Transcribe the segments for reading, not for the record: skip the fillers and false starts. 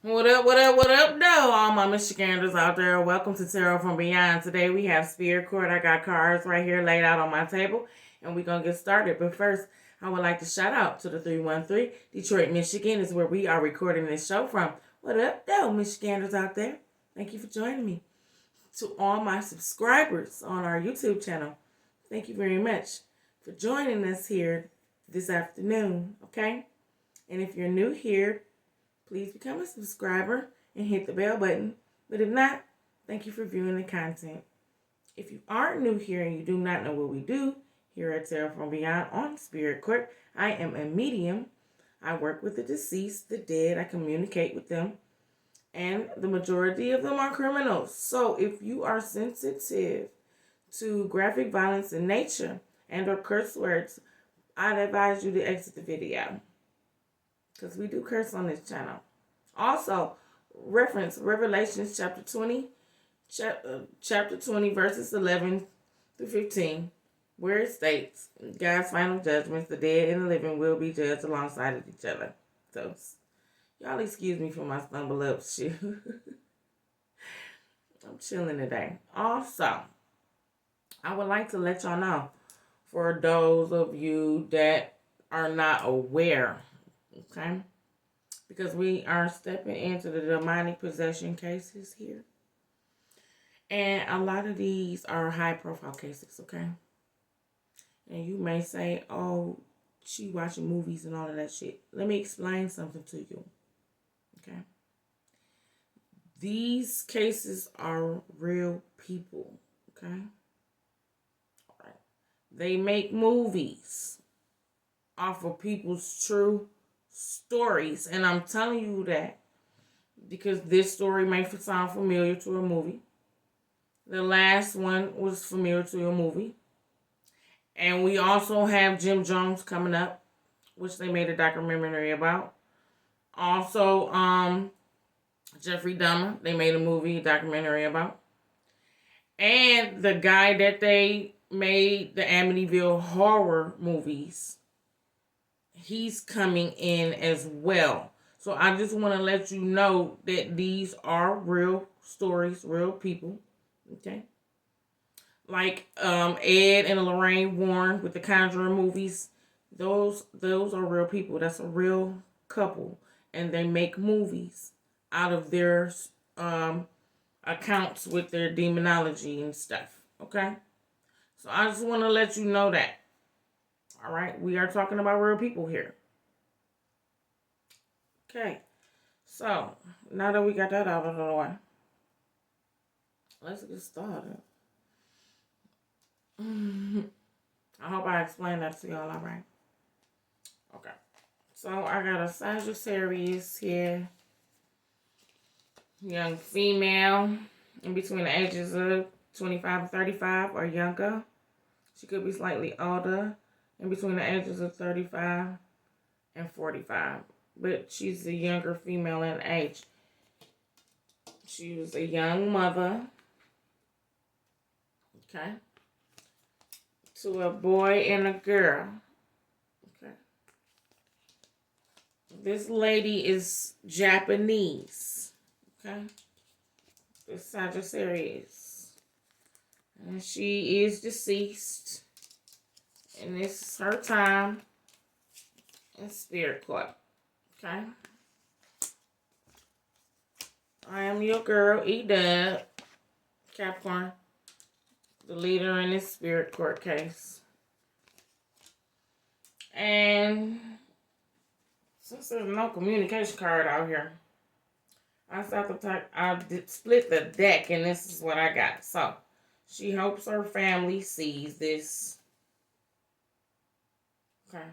What up, what up, what up, though? All my Michiganders out there, welcome to Tarot from Beyond. Today we have Spirit Court. I got cards right here laid out on my table, and we're going to get started. But first, I would like to shout out to the 313. Detroit, Michigan is where we are recording this show from. What up, though, Michiganders out there? Thank you for joining me. To all my subscribers on our YouTube channel, thank you very much for joining us here this afternoon, okay? And if you're new here, please become a subscriber and hit the bell button. But if not, thank you for viewing the content. If you aren't new here and you do not know what we do here at Tarot from Beyond on Spirit Court, I am a medium. I work with the deceased, the dead. I communicate with them. And the majority of them are criminals. So if you are sensitive to graphic violence in nature and or curse words, I'd advise you to exit the video, because we do curse on this channel. Also, reference Revelations chapter 20, chapter 20, verses 11 through 15, where it states, God's final judgments, the dead and the living will be judged alongside of each other. So, y'all excuse me for my stumble up shit. I'm chilling today. Also, I would like to let y'all know, for those of you that are not aware, okay, because we are stepping into the demonic possession cases here. And a lot of these are high profile cases, okay? And you may say, oh, she watching movies and all of that shit. Let me explain something to you, okay? These cases are real people, okay? All right. They make movies off of people's true stories, and I'm telling you that because this story may sound familiar to a movie. The last one was familiar to a movie, and we also have Jim Jones coming up, which they made a documentary about. Also, Jeffrey Dahmer, they made a documentary about, and the guy that they made the Amityville horror movies, he's coming in as well. So I just want to let you know that these are real stories, real people. Okay. Like Ed and Lorraine Warren with the Conjuring movies. Those are real people. That's a real couple. And they make movies out of their accounts with their demonology and stuff. Okay. So I just want to let you know that. All right, we are talking about real people here. Okay, so now that we got that out of the way, let's get started. I hope I explained that to y'all all right. Okay, so I got a Sagittarius here, young female, in between the ages of 25 and 35 or younger. She could be slightly older, in between the ages of 35 and 45. But she's a younger female in age. She was a young mother, okay, to a boy and a girl, okay. This lady is Japanese, okay. This Sagittarius. And she is deceased. And this is her time in Spirit Court. Okay. I am your girl, Dubb, Capricorn, the leader in this Spirit Court case. And since there's no communication card out here, I split the deck, and this is what I got. So, she hopes her family sees this. Okay.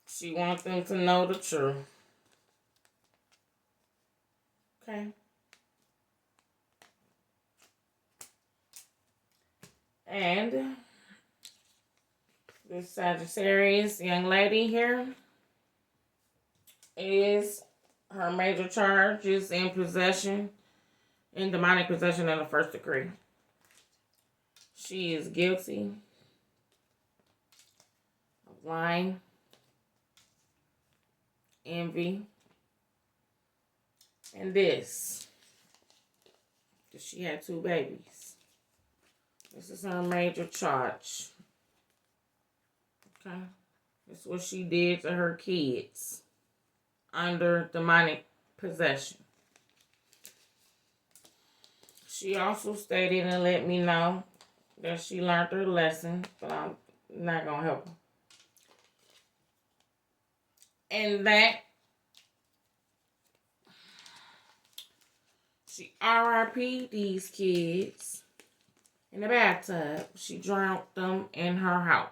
She wants them to know the truth. Okay. And this Sagittarius young lady here is, her major charge is in demonic possession in the first degree. She is guilty of lying, envy, And this. Because she had 2 babies. This is her major charge. Okay. This is what she did to her kids under demonic possession. She also stated and let me know that she learned her lesson, but I'm not going to help her. And that she RIP'd these kids in the bathtub. She drowned them in her house.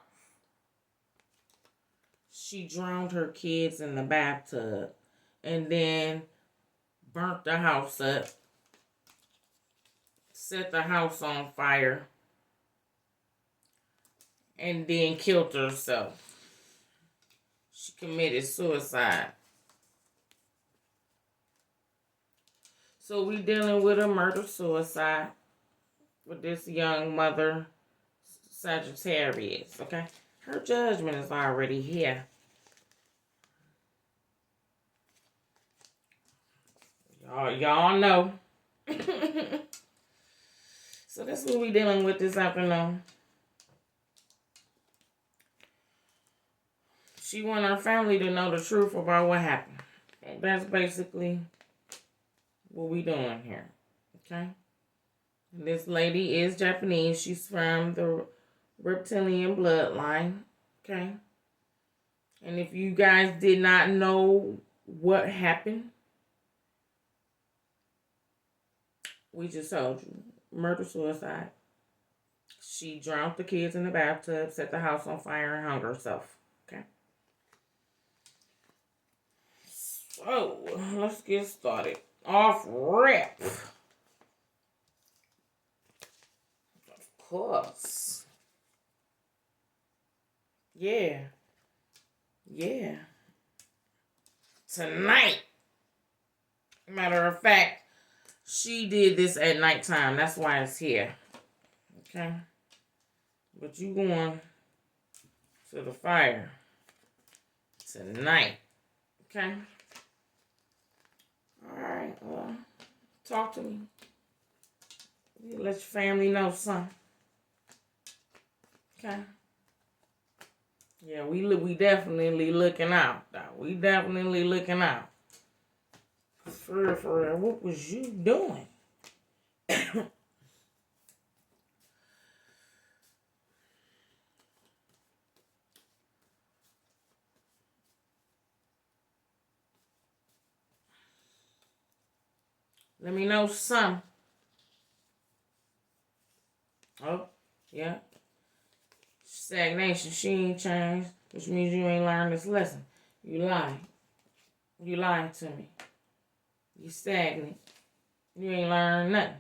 She drowned her kids in the bathtub and then burnt the house up, set the house on fire, and then killed herself. She committed suicide. So we dealing with a murder-suicide with this young mother, Sagittarius, okay? Her judgment is already here. Y'all know. So that's what we dealing with this afternoon. She want her family to know the truth about what happened. And that's basically what we doing here. Okay? This lady is Japanese. She's from the reptilian bloodline. Okay? And if you guys did not know what happened, we just told you. Murder-suicide. She drowned the kids in the bathtub, set the house on fire, and hung herself. Okay? So, let's get started. Off rip. Of course. Yeah. Tonight. Matter of fact, she did this at nighttime. That's why it's here. Okay? But you going to the fire tonight. Okay? Alright, well, talk to me. You let your family know something. Okay? Yeah, we definitely looking out, though. We definitely looking out. For real, what was you doing? Let me know some. Oh, yeah. Stagnation, she ain't changed, which means you ain't learned this lesson. You lied. You lied to me. You stagnant. You ain't learned nothing.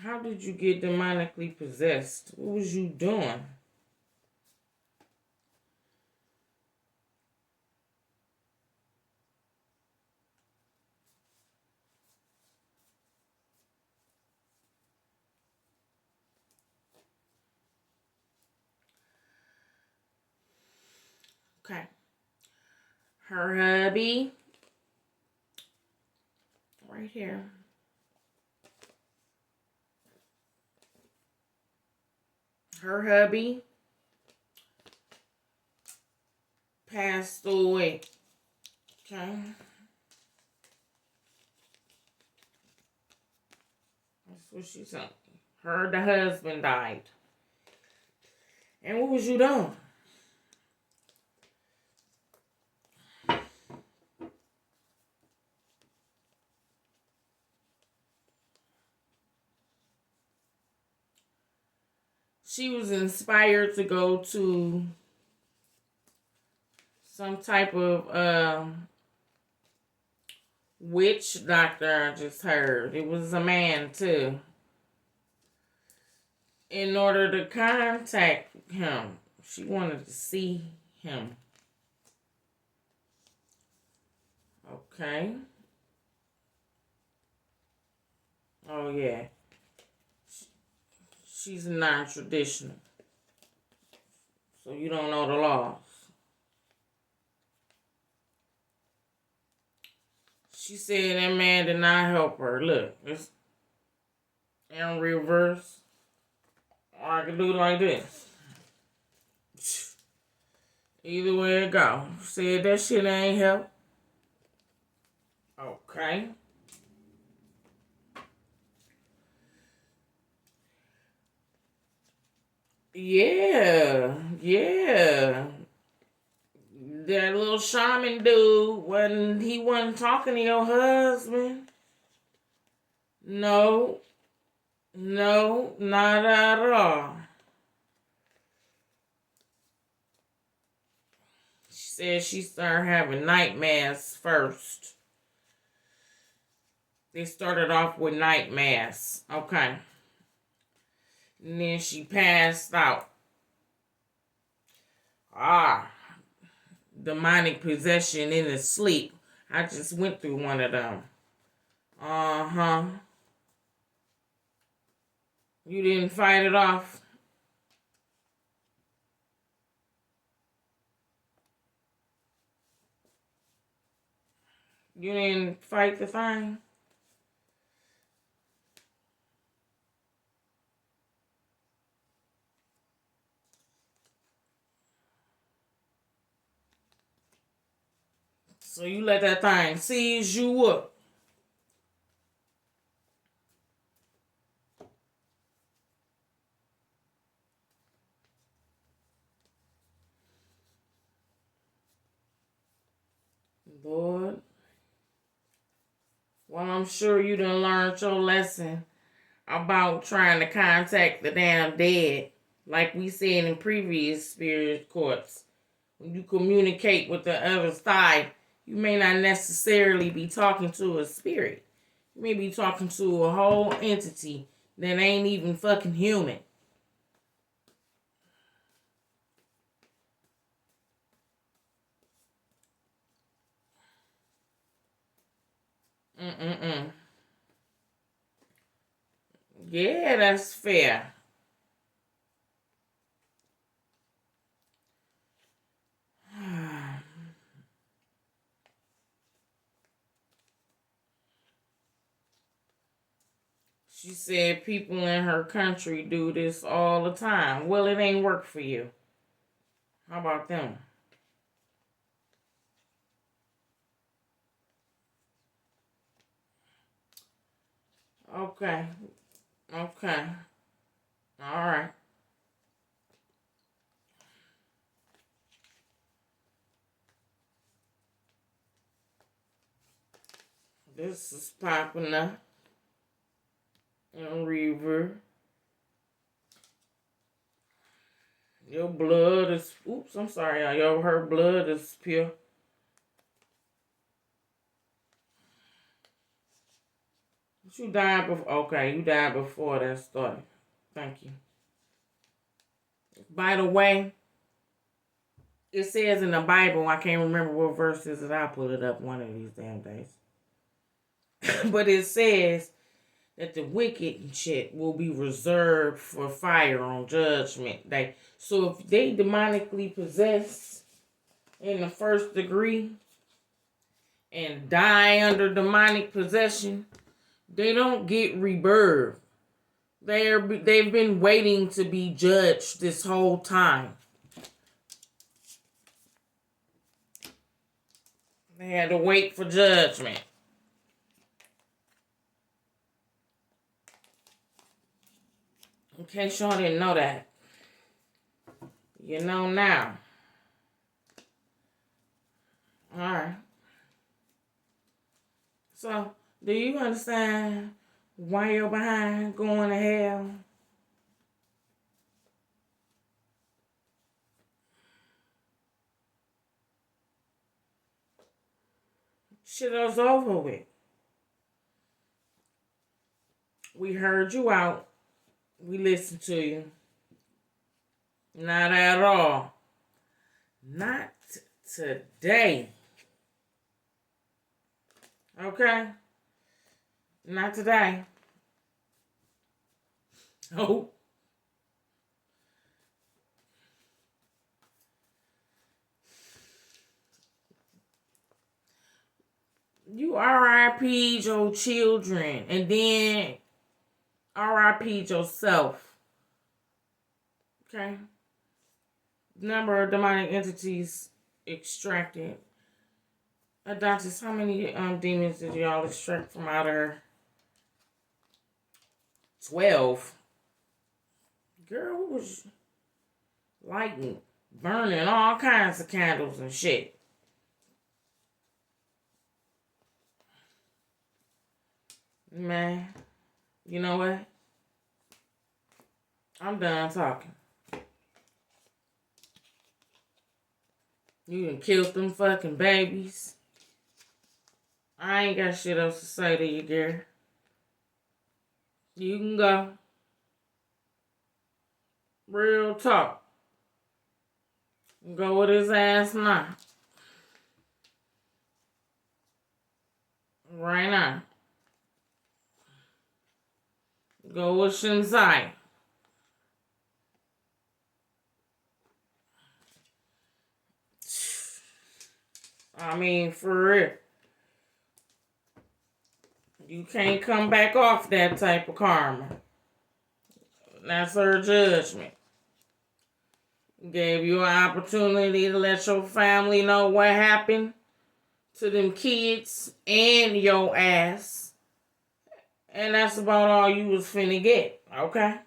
How did you get demonically possessed? What was you doing? Okay. Her hubby. Right here. Her hubby passed away. Okay. That's what she said. The husband died. And what was you doing? She was inspired to go to some type of witch doctor, I just heard. It was a man, too. In order to contact him. She wanted to see him. Okay. Oh, yeah. She's non-traditional. So you don't know the laws. She said that man did not help her. Look, it's in reverse. Or I can do it like this. Either way it go. Said that shit ain't help. Okay. Yeah. That little shaman dude, when he wasn't talking to your husband. No, not at all. She said she started having nightmares first. They started off with nightmares. Okay. And then she passed out. Demonic possession in his sleep. I just went through one of them. Uh-huh. You didn't fight it off? You didn't fight the thing? So you let that thing seize you up. Lord. Well, I'm sure you done learned your lesson about trying to contact the damn dead. Like we said in previous spirit courts. When you communicate with the other side, you may not necessarily be talking to a spirit. You may be talking to a whole entity that ain't even fucking human. Yeah, that's fair. She said people in her country do this all the time. Well, it ain't work for you. How about them? Okay. All right. This is popping up. And Reaver. Your blood is... Oops, I'm sorry, y'all. Her blood is pure. But you died before... Okay, you died before that started. Thank you. By the way, it says in the Bible, I can't remember what verse is it. I'll pull it up one of these damn days. But it says that the wicked and shit will be reserved for fire on judgment day. So if they demonically possessed in the first degree and die under demonic possession, they don't get rebirth. They've been waiting to be judged this whole time. They had to wait for judgment. In case y'all didn't know that. You know now. Alright. So, do you understand why you're behind going to hell? Shit is over with. We heard you out. We listened to you. Not at all. Not today. Okay? Not today. Oh. You RIP'd your children and then RIP'd yourself. Okay? Number of demonic entities extracted. Adontis, how many demons did y'all extract from out of her? 12. Girl, what was lighting, burning all kinds of candles and shit. Man, you know what? I'm done talking. You done killed them fucking babies. I ain't got shit else to say to you, girl. You can go. Real talk. Go with his ass now. Right now. Go with Shinzai. I mean, for real. You can't come back off that type of karma. That's her judgment. Gave you an opportunity to let your family know what happened to them kids and your ass. And that's about all you was finna get, okay?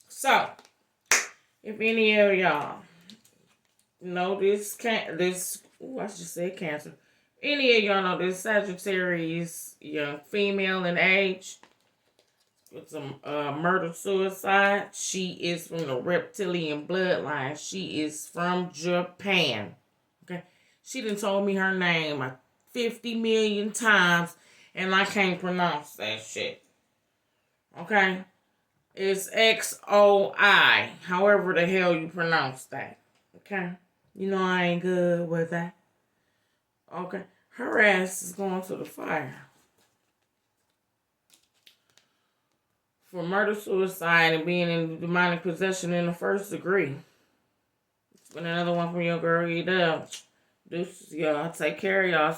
So, if any of y'all know this, I just said cancer. Any of y'all know this Sagittarius Young Female in age with some murder-suicide. She is from the reptilian bloodline. She is from Japan. Okay? She done told me her name 50 million times, and I can't pronounce that shit. Okay? It's XOI. However the hell you pronounce that. Okay? You know I ain't good with that. Okay? Her ass is going to the fire. For murder-suicide and being in demonic possession in the first degree. It's been another one from your girl, Dubb. Deuces, y'all. Take care of y'all.